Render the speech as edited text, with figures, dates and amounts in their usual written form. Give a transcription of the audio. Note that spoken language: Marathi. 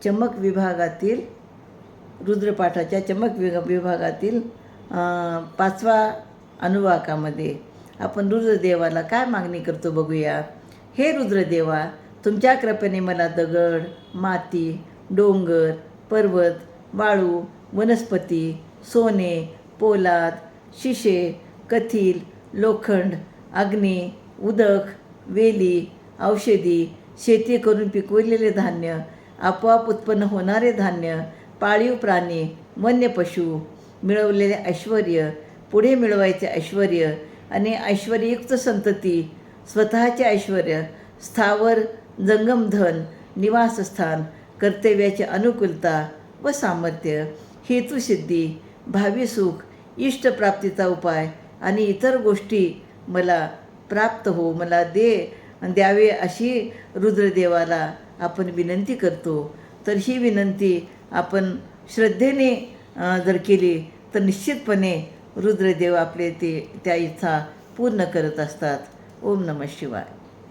चमक विभागातील रुद्रपाठाच्या चमक विभागातील 5व्या अनुवाकामध्ये आपण रुद्रदेवाला काय मागणी करतो बघूया. हे रुद्रदेवा, तुमच्या कृपेने मला दगड, माती, डोंगर, पर्वत, वाळू, वनस्पती, सोने, पोलाद, शिशे, कथील, लोखंड, अग्नी, उदक, वेली, औषधी, शेती करून पिकवलेले धान्य, आपोआप उत्पन्न होणारे धान्य, पाळीव प्राणी, वन्य पशु, मिळवलेले ऐश्वर्य, पुढे मिळवायचे ऐश्वर्य आणि ऐश्वर्ययुक्त संतती, स्वतःचे ऐश्वर्य, स्थावर जंगम धन, निवासस्थान, कर्तव्याची अनुकूलता व सामर्थ्य, हेतुसिद्धी, भावी सुख, इष्टप्राप्तीचा उपाय आणि इतर गोष्टी मला प्राप्त हो, मला द्यावे अशी रुद्रदेवाला आपण विनंती करतो. तर ही विनंती आपण श्रद्धेने जर केली तर निश्चितपणे रुद्रदेव आपले त्या इच्छा पूर्ण करत असतात. ओम नमः शिवाय.